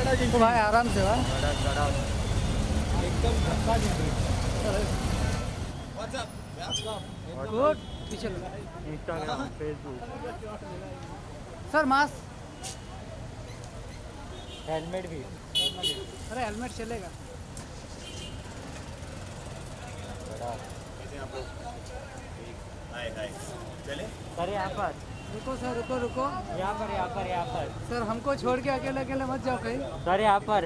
तो भाई आराम से भाई गुड पीछे Instagram Facebook sir mask helmet भी अरे हेलमेट चलेगा सर यहाँ पर रुको सर रुको यहाँ पर सर हमको छोड़ के अकेले अकेले मत जाओ कहीं सर यहाँ पर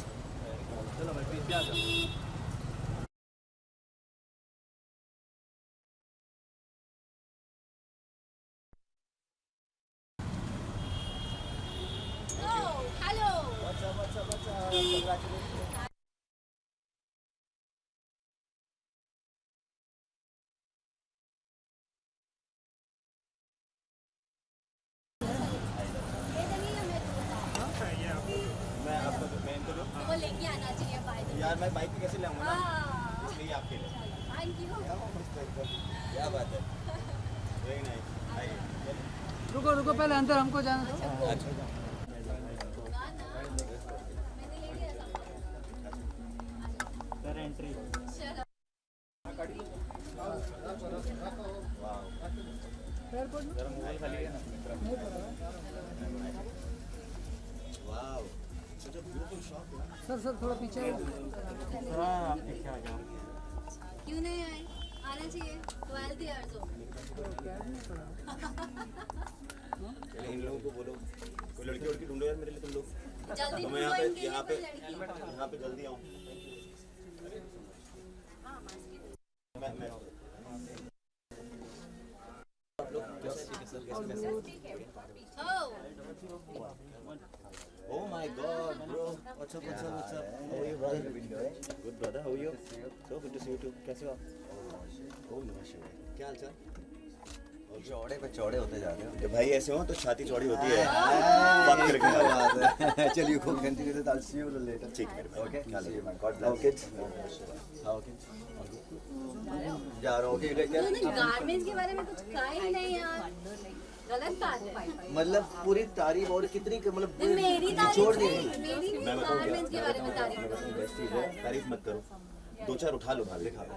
वो लेके आना चाहिए यार मैं बाइक पे कैसे लाऊंगा ना इसलिए आपके लिए थैंक यू क्या बात है वेरी नाइस आइए रुको पहले अंदर हमको जाना दो सर एंट्री एयरपोर्ट में मोबाइल खाली है ना wow such a beautiful shop sir थोड़ा पीछे हाँ आप पीछे आ जाओ क्यों नहीं आए आना चाहिए 12 इयर्स हो चले इन लोगों को बोलो कोई लड़की वड़की ढूंढो यार मेरे लिए तुम लोग जल्दी तो मैं ढूंढो इनके लिए यहाँ कोई पे लड़की जल्दी आऊँ मैं Oh my God, bro! What's up? How are you, brother? Good, brother. How are you? So good to see you too. कैसे हो आप? ओम नमः शिवाय. क्या हाल चाल? चौड़े पे चौड़े होते जा रहे हो जब भाई ऐसे हो तो छाती चौड़ी होती है. बात करके क्या बात है चलिए खूब continue with I'll see you later ठीक है. Okay see you man God How bless kids? how kids जा रहा हूँ ओके तूने गारमेंट्स के बारे में कुछ कहा ही नहीं यार गलत बात है मतलब पूरी तारीफ और कितनी मतलब मेरी छोड़ तारीफ दी नहीं मेरी गारमेंट्स के बारे में तारीफ करो बेस्ट चीज है. तारीफ मत करो. दो चार उठा लो भाभी. हाँ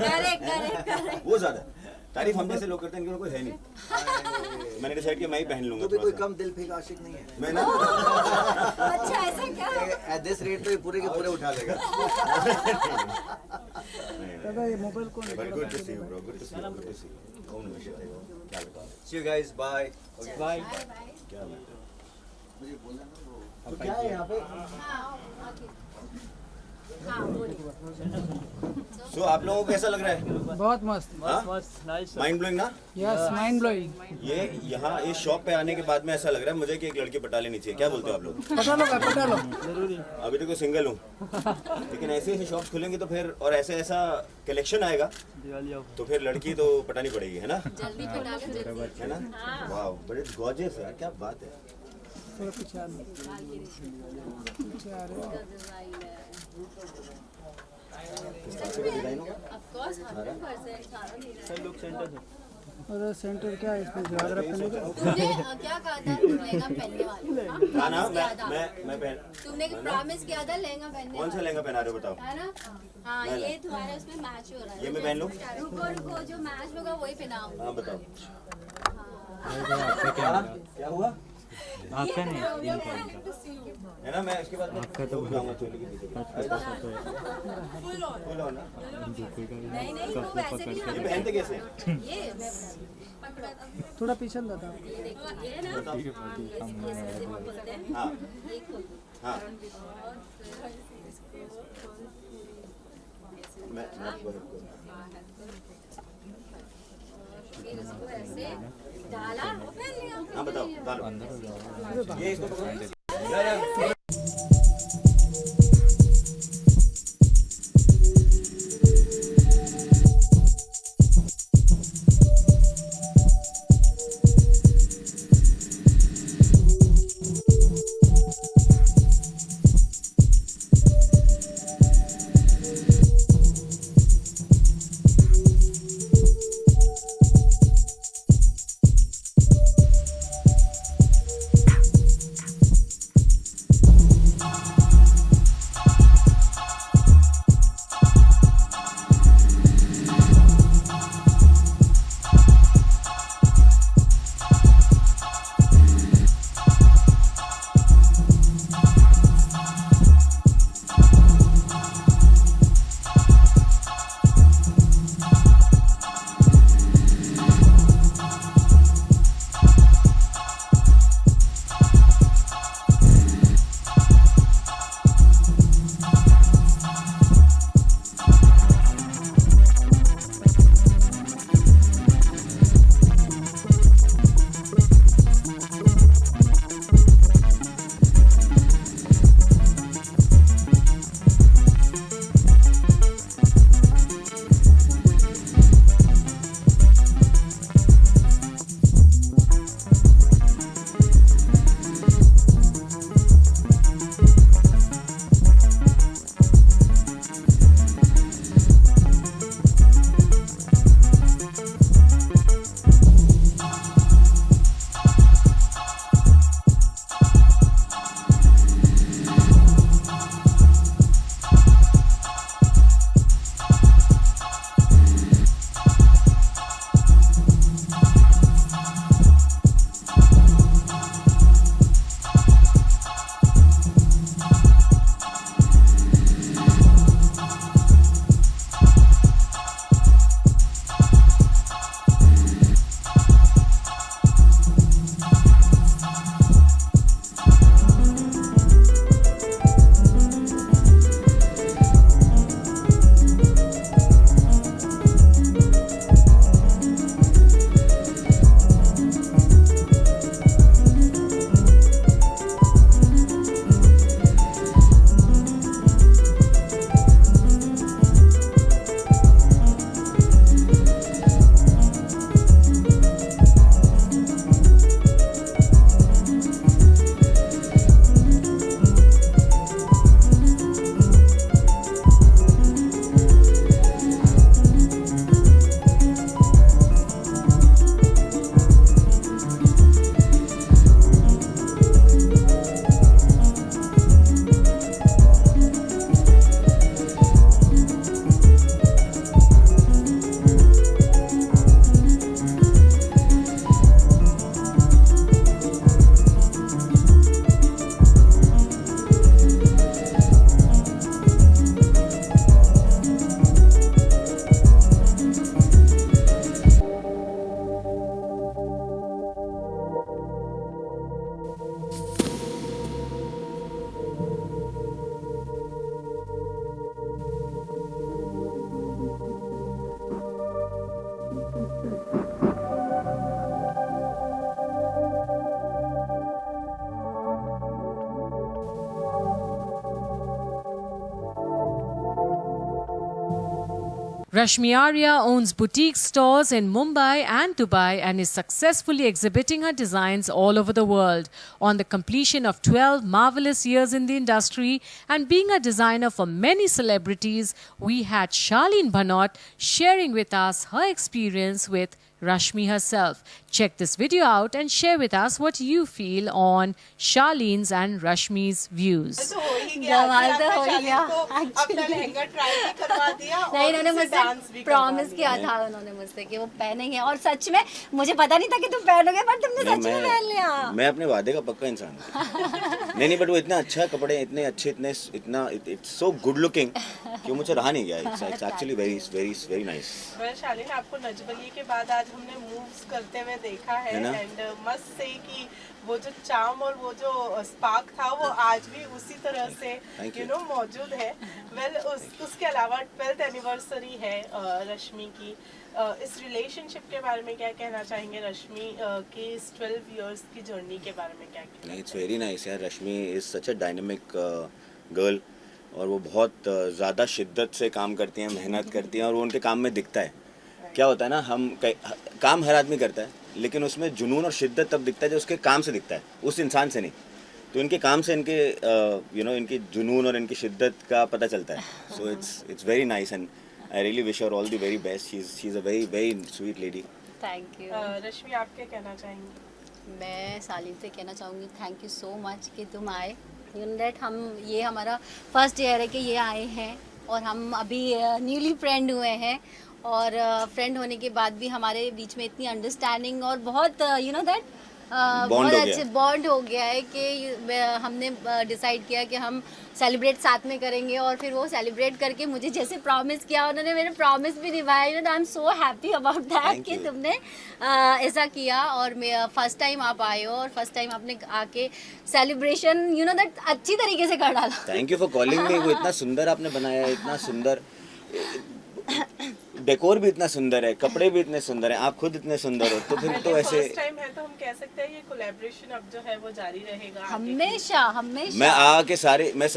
करेक्ट वो ज्यादा. तारीफ हम जैसे लोग करते हैं इनके कोई है नहीं. मैंने डिसाइड किया मैं ही पहन लूंगा. तो भी कोई कम दिल फेंक आशिक नहीं है मैं ना अच्छा ऐसा क्या एट दिस रेट तो ये पूरे के पूरे उठा लेगा दादा ये मोबाइल कौन है But good to see you, bro. Good to see you. Good to see you. ओम नमः शिवाय. क्या बताओ? see you guys bye bye क्या बात है? मुझे बोलना ना वो तो क्या है यहाँ पे? So आप लोगों को कैसा लग रहा है? बहुत मस्त मस्त नाइस माइंड ब्लोइंग ना? यस माइंड ब्लोइंग ये यहाँ इस शॉप पे आने के बाद में ऐसा लग रहा है मुझे कि एक लड़की पटा लेनी चाहिए. क्या बोलते हो आप लोग? पटा लो जरूरी अभी तो सिंगल हूँ. लेकिन ऐसे ऐसे शॉप्स खुलेंगे तो फिर और ऐसे ऐसा कलेक्शन आएगा दिवाली ऑफ तो फिर लड़की तो पटानी पड़ेगी है ना? जल्दी पटा के जल्दी है ना? वाह बड़े गॉर्जियस है. क्या बात है? थोड़ा पीछे आ रहे किस तरह से डिजाइन होगा? Of course 100% sir look centre से और सेंटर क्या है इसमें ज्यादा पहने का तुमने क्या कहा था तुम लहंगा पहनने वाले हाँ ना किया था मैं पहन. तुमने प्रॉमिस किया था लहंगा पहनने कौन सा वाला लहंगा पहना रहे हो बताओ? है ना हाँ ये तुम्हारे उसमें मैच हो रहा है ये मैं पहन लूँ? रुको जो मैच होगा वही पहनाऊंगा हाँ बताओ. आपका क्या हुआ? आपका नहीं है ना मैं इसके बाद आपका तो बताऊंगा चोली के पीछे. फुल ऑन ना? नहीं वो वैसे नहीं ये होना पहनते कैसे हैं? ये पकड़ा था थोड़ा पीछे दादा ये देखो ये है ना ये ऐसे बोलते हैं हाँ ये खोल हाँ मैं आपको फिर इसको ऐसे डाला और पहन लिया हाँ बताओ डालो. ये इसको पकड़ो. Rashmi Arya owns boutique stores in Mumbai and Dubai and is successfully exhibiting her designs all over the world. On the completion of 12 marvelous years in the industry and being a designer for many celebrities, we had Charlene Bhanot sharing with us her experience with Rashmi herself. Check this video out and share with us what you feel on Charlene's and Rashmi's views. Jamal तो हो ही गया अपना lehenga try भी करवा दिया नहीं, और इन्होंने उससे डांस मुझसे भी करवा प्रॉमिस दिया। किया था उन्होंने मुझसे कि वो पहनेंगे और सच में मुझे पता नहीं था कि तुम पहनोगे पर तुमने सच में पहन लिया। मैं अपने वादे का पक्का इंसान हूँ। नहीं बट वो इतना अच्छा कपड़े इतने अच्छे इतना इट्स सो गुड लुकिंग कि मुझे रहा नहीं गया। It's actually very very very nice. मैं शालीन आपको नजबलिए के बाद आज हमने मूव्स करते हुए देखा है एंड मस्ट से कि वो जो चार्म और वो जो स्पार्क था वो आज भी उसी तरह से यू नो मौजूद है। वेल उसके अलावा 12th एनिवर्सरी है रश्मि की। इस रिलेशनशिप के बारे में क्या कहना चाहेंगे रश्मि की इस 12 इयर्स की जर्नी के बारे में क्या कहना? इट्स वेरी नाइस यार। Rashmi is such a dynamic girl और वो बहुत ज़्यादा शिद्दत से काम करती हैं, मेहनत करती हैं और वो उनके काम में दिखता है। क्या होता है ना, काम हर आदमी करता है लेकिन उसमें जुनून और शिद्दत तब दिखता है जो उसके काम से दिखता है, उस इंसान से नहीं। तो इनके काम से इनके इनकी जुनून और इनकी शिद्दत का पता चलता है। So it's very nice and I really wish her all the very best. She is a very very sweet lady. Thank you. Rashmi आप क्या कहना चाहेंगी? मैं सालिन से कहना चाहूँगी थैंक यू सो मच कि तुम आए। यू नो दैट ये हमारा फर्स्ट ईयर है कि ये आए हैं और हम अभी न्यूली फ्रेंड हुए हैं और फ्रेंड होने के बाद भी हमारे बीच में इतनी अंडरस्टैंडिंग और बहुत यू नो दैट बहुत अच्छे बॉन्ड हो गया है कि हमने डिसाइड किया कि हम सेलिब्रेट साथ में करेंगे और फिर वो सेलिब्रेट करके मुझे जैसे प्रॉमिस किया उन्होंने मेरे प्रॉमिस भी निभाया। You know I am so happy about that कि तुमने ऐसा किया और मैं फर्स्ट टाइम आप आए हो और फर्स्ट टाइम आपने आके सेलिब्रेशन यू नो दैट अच्छी तरीके से कर डाला। Thank you for calling me. वो इतना सुंदर आपने बनाया है, इतना सुंदर डेकोर भी इतना सुंदर है, कपड़े भी इतने सुंदर हैं, आप खुद इतने सुंदर हो तो फिर तो ऐसे फर्स्ट टाइम है तो हम कह सकते हैं ये कोलैबोरेशन अब जो है वो जारी रहेगा हमेशा हमेशा। मैं आके सारे मैं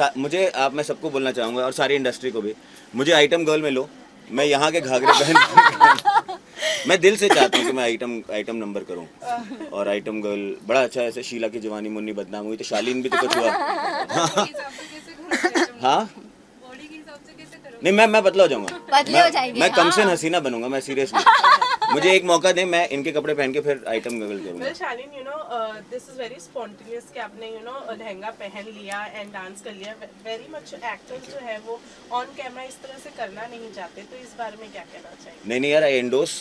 सबको बोलना चाहूँगा और सारी इंडस्ट्री को भी, मुझे आइटम गर्ल में लो। मैं यहाँ के घाघरे पहन मैं दिल से चाहता हूँ कि मैं आइटम नंबर करूँ और आइटम गर्ल बड़ा अच्छा। ऐसे शीला की जवानी मुन्नी बदनाम हुई तो शालीन भी तो कुछ हुआ। हाँ नहीं मैं बदला हो जाऊंगा। मैं कम से हसीना बनूंगा। मैं सीरियसली मुझे एक मौका दें, मैं इनके कपड़े पहन के फिर आइटम गर्ल करूंगा। Well Shaleen you know this is very spontaneous कि आपने यू नो लहंगा पहन लिया एंड डांस कर लिया। वेरी मच एक्टर्स जो है वो ऑन कैमरा इस तरह से करना नहीं चाहते, तो इस बारे में क्या कहना चाहिए? नहीं यार, आई एंडोर्स।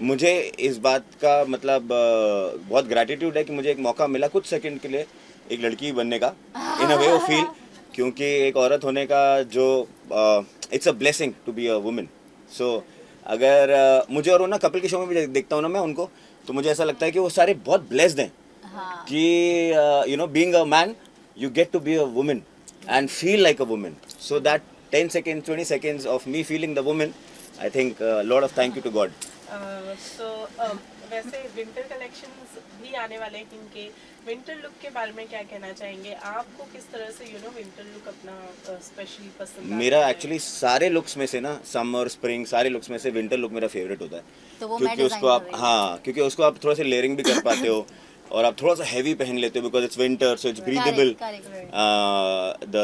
मुझे इस बात का मतलब बहुत ग्रैटिट्यूड है कि मुझे एक मौका मिला कुछ सेकंड के लिए एक लड़की बनने का, इन अ वे ऑफ फील। क्योंकि एक औरत होने का जो it's a blessing to be a women. So अगर मुझे और ना कपिल के शो में भी देखता हूँ ना मैं उनको, तो मुझे ऐसा लगता है कि वो सारे बहुत ब्लेस्ड हैं कि you know being a man you get to be a woman and feel like a women. So that 10 seconds 20 seconds of me feeling the woman, I think a lot of thank you to God. वैसे winter collections भी आने वाले हैं इनके, winter look के बारे में क्या कहना चाहेंगे? आपको किस तरह से यू नो विंटर लुक अपना स्पेशली पसंद है? मेरा एक्चुअली सारे लुक्स में से ना समर स्प्रिंग सारे लुक्स में से विंटर लुक मेरा फेवरेट होता है। तो वो क्योंकि उसको आप क्योंकि उसको आप थोड़ा सा लेयरिंग भी कर पाते हो और आप थोड़ा सा हैवी पहन लेते हो because it's winter so it's breathable.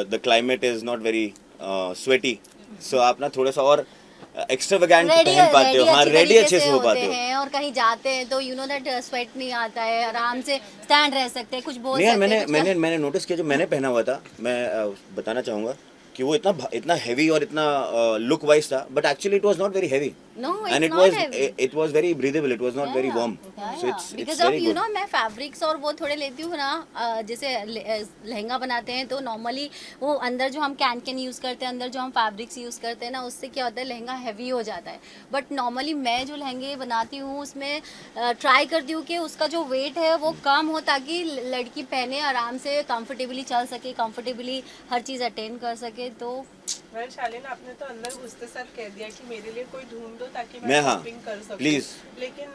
The climate is not very sweaty, so आप ना थोड़ा सा और एक्स्ट्रावेगेंट पहन पाते हो। हाँ, रेडी अच्छे से हो पाते हो और कहीं जाते हैं तो यू नो दैट स्वेट नहीं आता है, आराम से स्टैंड रह सकते हैं, कुछ बोल नहीं सकते यार, मैंने नोटिस किया जो मैंने पहना हुआ था, मैं बताना चाहूँगा कि वो इतना हैवी और इतना लुक वाइज था, but actually it was not very heavy and it was very breathable, it was not very warm, so it's because very of you good. know मैं फैब्रिक्स और वो थोड़े लेती हूँ ना, जैसे लहंगा बनाते हैं तो नॉर्मली वो अंदर जो हम कैन यूज़ करते हैं, अंदर जो हम फैब्रिक्स यूज़ करते हैं ना, उससे क्या होता है लहंगा हैवी हो जाता है। बट नॉर्मली मैं जो लहंगे बनाती हूँ उसमें ट्राई करती हूँ कि उसका जो वेट है वो कम हो ताकि लड़की पहने आराम से कंफर्टेबली चल सके, कंफर्टेबली हर चीज़ अटेंड कर सके। तो वेल शालीन आपने तो अंदर घुसते साथ कह दिया कि मेरे लिए कोई ढूंढ दो ताकि मैं मैं शॉपिंग कर सकूं, प्लीज। लेकिन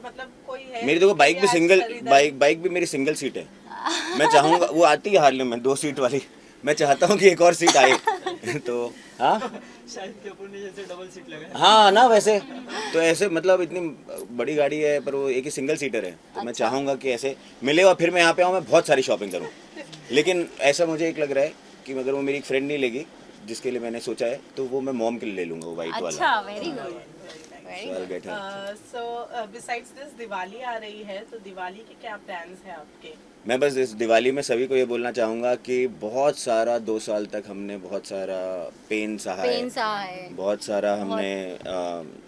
मतलब कोई है मेरी देखो बाइक भी सिंगल बाइक भी मेरी सिंगल सीट है। मैं चाहूंगा वो आती है हार्ले में 2 सीट वाली, मैं चाहता हूँ कि एक और सीट आए तो हाँ शायद कपूर ने जैसे डबल सीट लगाया। हाँ ना, वैसे तो ऐसे मतलब इतनी बड़ी गाड़ी है पर वो एक ही सिंगल सीटर है, तो मैं चाहूँगा कि ऐसे मिले और फिर मैं यहाँ पे आऊँ, मैं बहुत सारी शॉपिंग करूँ। लेकिन ऐसा मुझे एक लग रहा है कि अगर वो मेरी एक फ्रेंड नहीं लेगी जिसके लिए मैंने सोचा है, तो वो मैं मॉम के लिए ले लूँगा, वो वाइट वाला। अच्छा, very good. So I'll get her. So besides this Diwali आ रही है, तो दिवाली के क्या प्लान्स हैं आपके? मैं बस इस दिवाली में सभी को ये बोलना चाहूँगा कि बहुत सारा 2 साल तक हमने बहुत सारा पेन सहा है, बहुत सारा हमने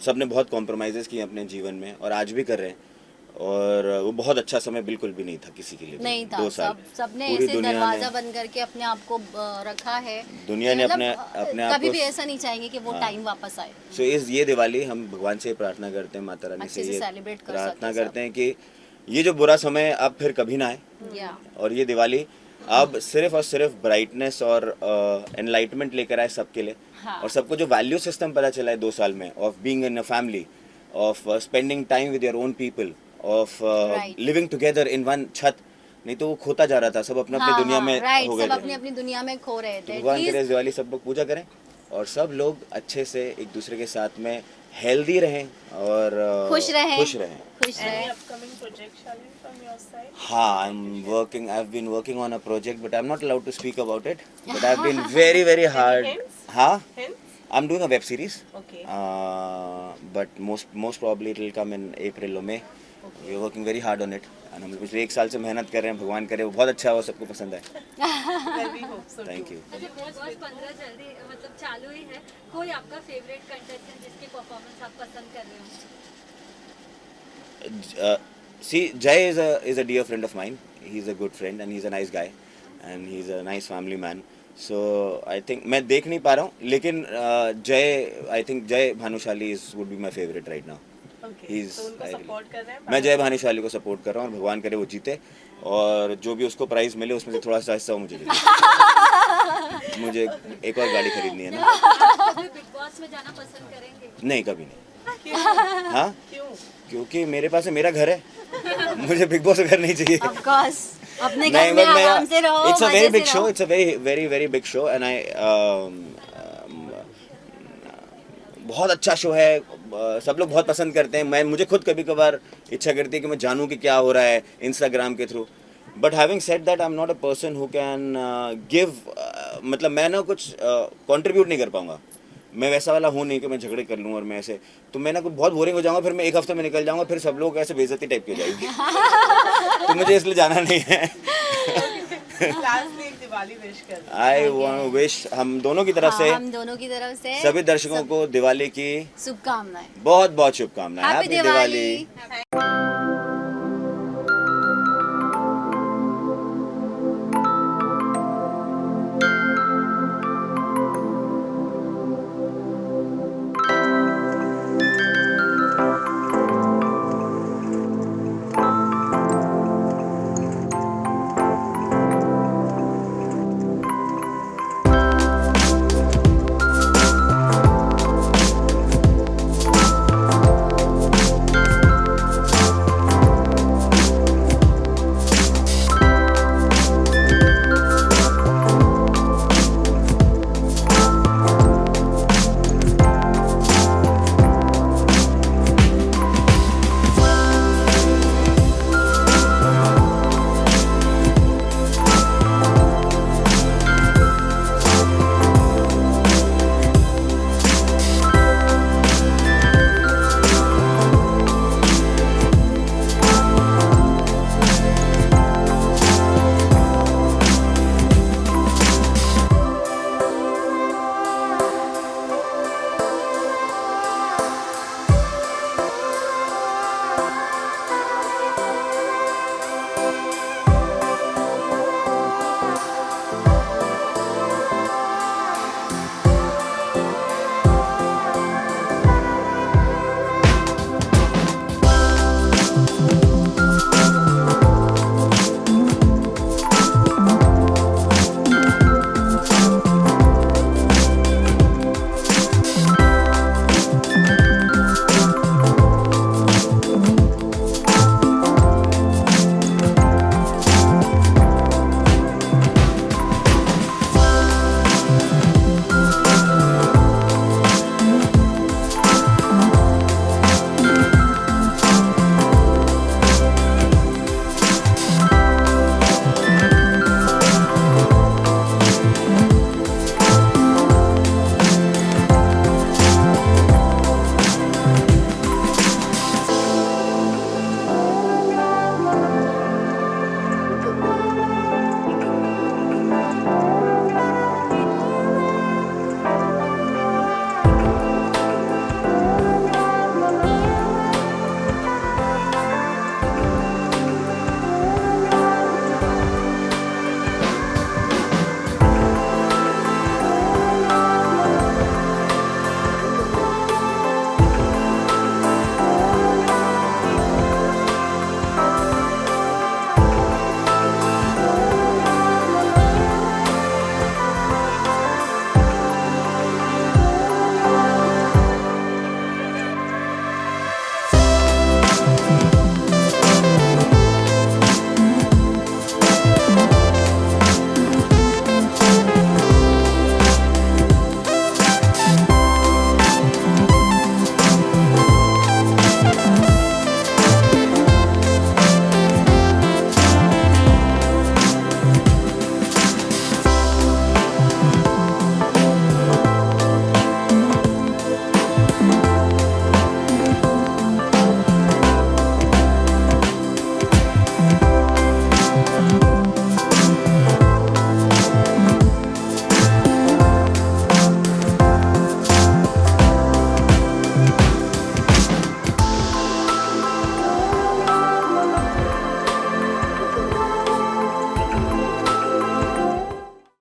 सबने बहुत कॉम्प्रोमाइज़ेस किए अपने जीवन में और आज भी कर रहे हैं, और वो बहुत अच्छा समय बिल्कुल भी नहीं था किसी के लिए भी। नहीं था, 2 साल सबने पूरी ऐसे दुनिया दरवाजा ने, बंद करके अपने आप को रखा है। दुनिया ने मतलब, अपने आप कभी को, भी ऐसा नहीं चाहेंगे कि वो टाइम वापस आए। सो ये दिवाली हम भगवान से प्रार्थना करते हैं, माता रानी अच्छे से से ये सेलिब्रेट कर प्रार्थना सकें करते हैं कि ये जो बुरा समय अब फिर कभी ना आए, या और ये दिवाली अब सिर्फ और सिर्फ ब्राइटनेस और एनलाइटमेंट लेकर आए सबके लिए। हाँ। और सबको जो वैल्यू सिस्टम पता चला है 2 साल में, of being in a family, of spending time with your own people, of living together in one छत, नहीं तो वो खोता जा रहा था, सब अपने अपनी दुनिया में हो गए सब थे। अपनी अपनी दुनिया में खो रहे थे। भगवान करे इस दिवाली सब लोग पूजा करें और सब लोग अच्छे से एक दूसरे के साथ में हेल्दी रहें और खुश रहें। Any upcoming project, Shalini, from your side? हाँ, I've been working on a project, but I'm not allowed to speak about it. But I've been very, very hard. hints? हाँ, Hints? I'm doing a web series. Okay. But most probably it will come in April or May. We are working very hard on it. And हम लोग पिछले 1 साल से मेहनत कर रहे हैं, भगवान करे वो बहुत अच्छा हो, सबको पसंद आए। Well, we hope so Thank too. you. अच्छा, बिग बॉस 15 जल्दी मतलब चालू ही है, कोई आपका फेवरेट कंटेस्टेंट जिसकी परफॉर्मेंस आप पसंद कर रहे हो? See, Jay is a dear friend of mine. He's a good friend and he's a nice guy and he's a nice family man. So I think मैं देख नहीं पा रहा हूँ, लेकिन I think Jay Bhanushali would be my favorite right now. Okay. तो उनको support कर रहे हैं? मैं जय भानुशाली को सपोर्ट कर रहा हूँ और भगवान करे वो जीते और जो भी उसको प्राइज मिले उसमें से थोड़ा सा हिस्सा मुझे दे दे। मुझे एक और गाड़ी खरीदनी है ना। आप कभी बिग बॉस में जाना पसंद करेंगे? नहीं, कभी नहीं। हाँ, क्यों? क्योंकि मेरे पास है, मेरा घर है, मुझे बिग बॉस घर नहीं चाहिए। Of course, अपने घर में आराम से रहो, It's a मजे very से big show. रहो। It's a very big show and बहुत अच्छा शो है, सब लोग बहुत पसंद करते हैं। मुझे खुद कभी कभार इच्छा करती है कि मैं जानूं कि क्या हो रहा है इंस्टाग्राम के through, but having said that I am not a person who can give, मतलब मैं ना कुछ कंट्रीब्यूट नहीं कर पाऊंगा। मैं वैसा वाला हूँ नहीं कि मैं झगड़े कर लूँ और मैं ऐसे, तो मैं ना कुछ बहुत बोरिंग हो जाऊंगा, फिर मैं 1 हफ्ते में निकल जाऊंगा, फिर सब लोग ऐसे बेइज्जती टाइप की हो जाएगी। तो मुझे इसलिए जाना नहीं है। Lastly, एक दिवाली wish कर दो। आई वांट विश हम दोनों की तरफ से, हम दोनों की तरफ से सभी दर्शकों को दिवाली की शुभकामनाएं। बहुत बहुत शुभकामनाएं। हैप्पी दिवाली।